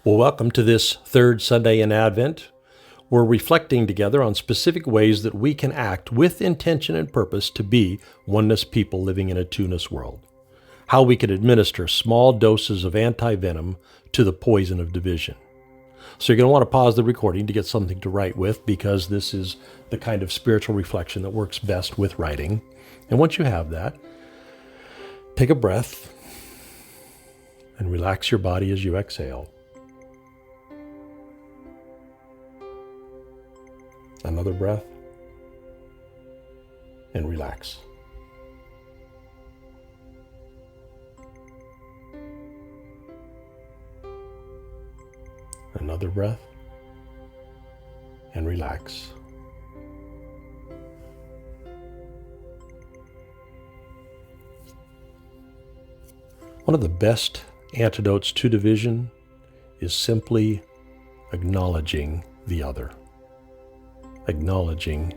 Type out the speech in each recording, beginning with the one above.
Well, welcome to this third Sunday in Advent. We're reflecting together on specific ways that we can act with intention and purpose to be oneness people living in a two-ness world. How we can administer small doses of anti-venom to the poison of division. So you're going to want to pause the recording to get something to write with, because this is the kind of spiritual reflection that works best with writing. And once you have that, take a breath and relax your body as you exhale. Another breath, and relax. Another breath, and relax. One of the best antidotes to division is simply acknowledging the other. Acknowledging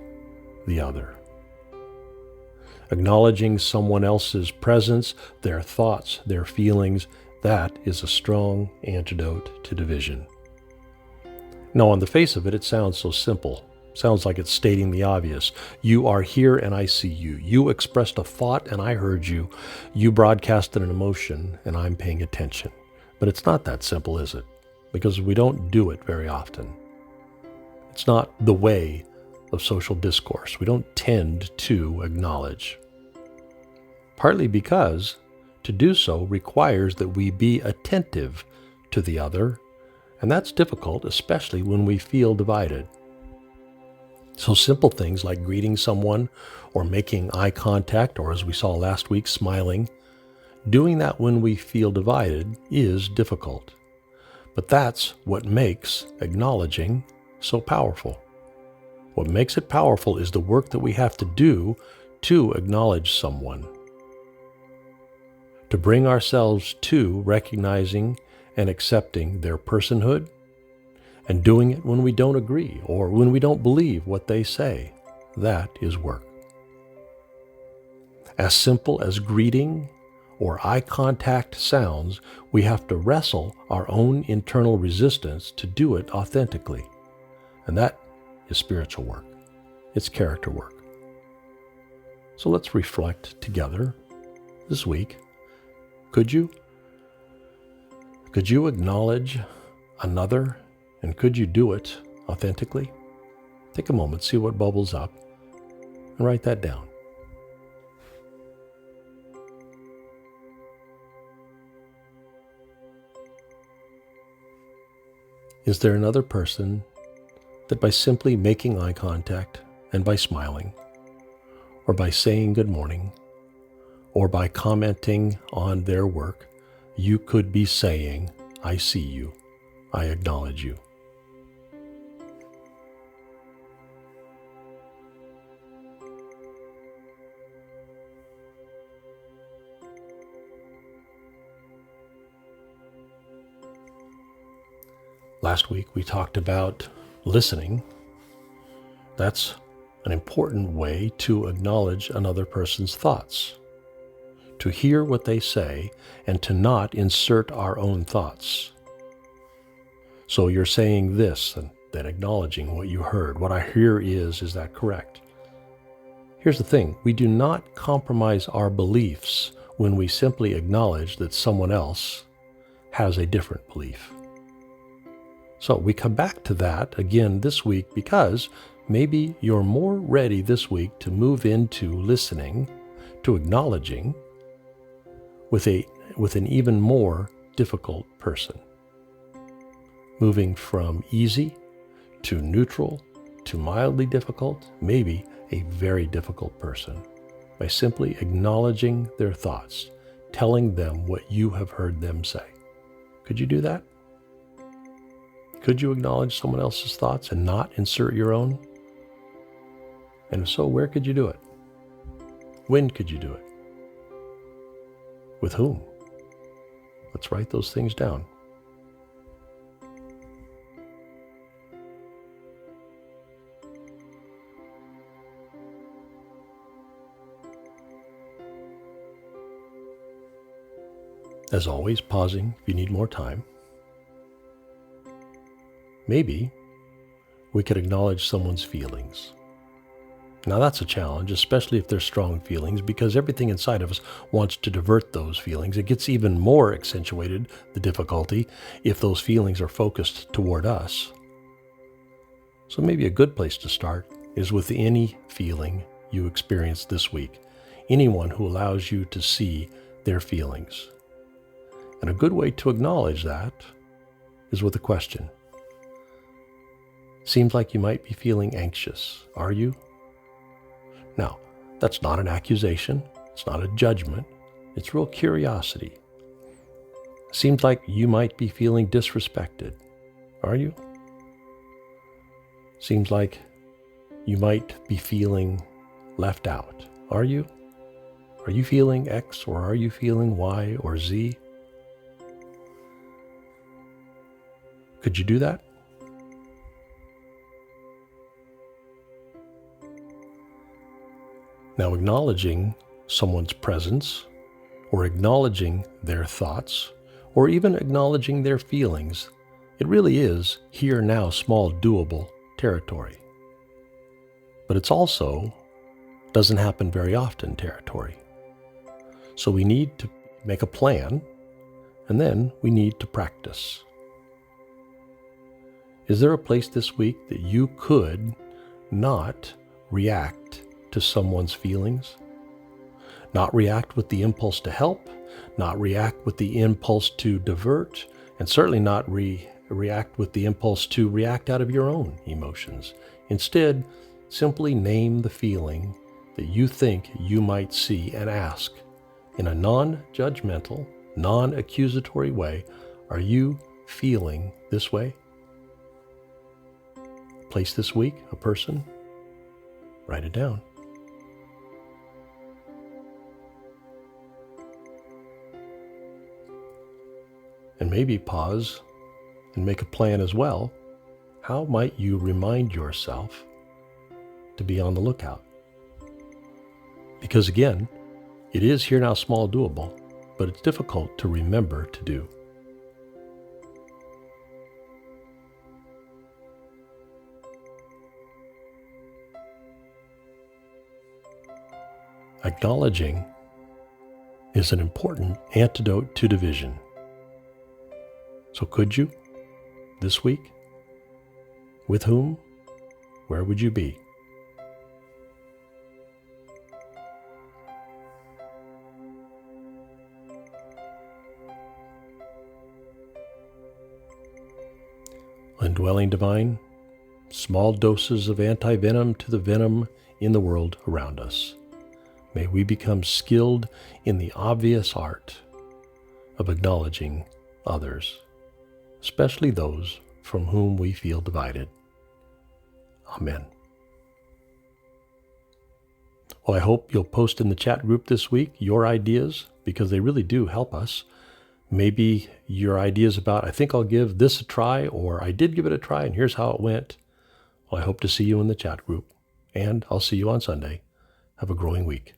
the other. Acknowledging someone else's presence, their thoughts, their feelings, that is a strong antidote to division. Now, on the face of it, it sounds so simple. Sounds like it's stating the obvious. You are here and I see you. You expressed a thought and I heard you. You broadcasted an emotion and I'm paying attention. But it's not that simple, is it? Because we don't do it very often. It's not the way of social discourse. We don't tend to acknowledge. Partly because to do so requires that we be attentive to the other, and that's difficult, especially when we feel divided. So simple things like greeting someone or making eye contact, or as we saw last week, smiling, doing that when we feel divided is difficult. But that's what makes acknowledging so powerful. What makes it powerful is the work that we have to do to acknowledge someone, to bring ourselves to recognizing and accepting their personhood, and doing it when we don't agree or when we don't believe what they say. That is work. As simple as greeting or eye contact sounds, we have to wrestle our own internal resistance to do it authentically. And that is spiritual work. It's character work. So let's reflect together this week. Could you acknowledge another, and could you do it authentically? Take a moment, see what bubbles up, and write that down. Is there another person that by simply making eye contact and by smiling, or by saying good morning, or by commenting on their work, you could be saying, I see you, I acknowledge you. Last week we talked about listening. That's an important way to acknowledge another person's thoughts, to hear what they say and to not insert our own thoughts. So you're saying this and then acknowledging what you heard. What I hear is that correct? Here's the thing, we do not compromise our beliefs when we simply acknowledge that someone else has a different belief. So we come back to that again this week because maybe you're more ready this week to move into listening, to acknowledging with an even more difficult person. Moving from easy to neutral to mildly difficult, maybe a very difficult person, by simply acknowledging their thoughts, telling them what you have heard them say. Could you do that? Could you acknowledge someone else's thoughts and not insert your own? And if so, where could you do it? When could you do it? With whom? Let's write those things down. As always, pausing if you need more time. maybe we could acknowledge someone's feelings. Now that's a challenge, especially if they're strong feelings, because everything inside of us wants to divert those feelings. It gets even more accentuated, the difficulty, if those feelings are focused toward us. So maybe a good place to start is with any feeling you experience this week, anyone who allows you to see their feelings. And a good way to acknowledge that is with a question. Seems like you might be feeling anxious. Are you? Now, that's not an accusation. It's not a judgment. It's real curiosity. Seems like you might be feeling disrespected. Are you? Seems like you might be feeling left out. Are you? Are you feeling X or are you feeling Y or Z? Could you do that? Now, acknowledging someone's presence, or acknowledging their thoughts, or even acknowledging their feelings, it really is here now small doable territory. But it's also doesn't happen very often territory. So we need to make a plan, and then we need to practice. Is there a place this week that you could not react to someone's feelings? Not react with the impulse to help, not react with the impulse to divert, and certainly not react with the impulse to react out of your own emotions. Instead, simply name the feeling that you think you might see and ask, in a non-judgmental, non-accusatory way, are you feeling this way? Place this week, a person, write it down. And maybe pause and make a plan as well. How might you remind yourself to be on the lookout? Because again, it is here now small doable, but it's difficult to remember to do. Acknowledging is an important antidote to division. So could you, this week? With whom? Where would you be? Indwelling Divine, small doses of anti-venom to the venom in the world around us. May we become skilled in the obvious art of acknowledging others, especially those from whom we feel divided. Amen. Well, I hope you'll post in the chat group this week your ideas, because they really do help us. Maybe your ideas about, I think I'll give this a try, or I did give it a try and here's how it went. Well, I hope to see you in the chat group, and I'll see you on Sunday. Have a growing week.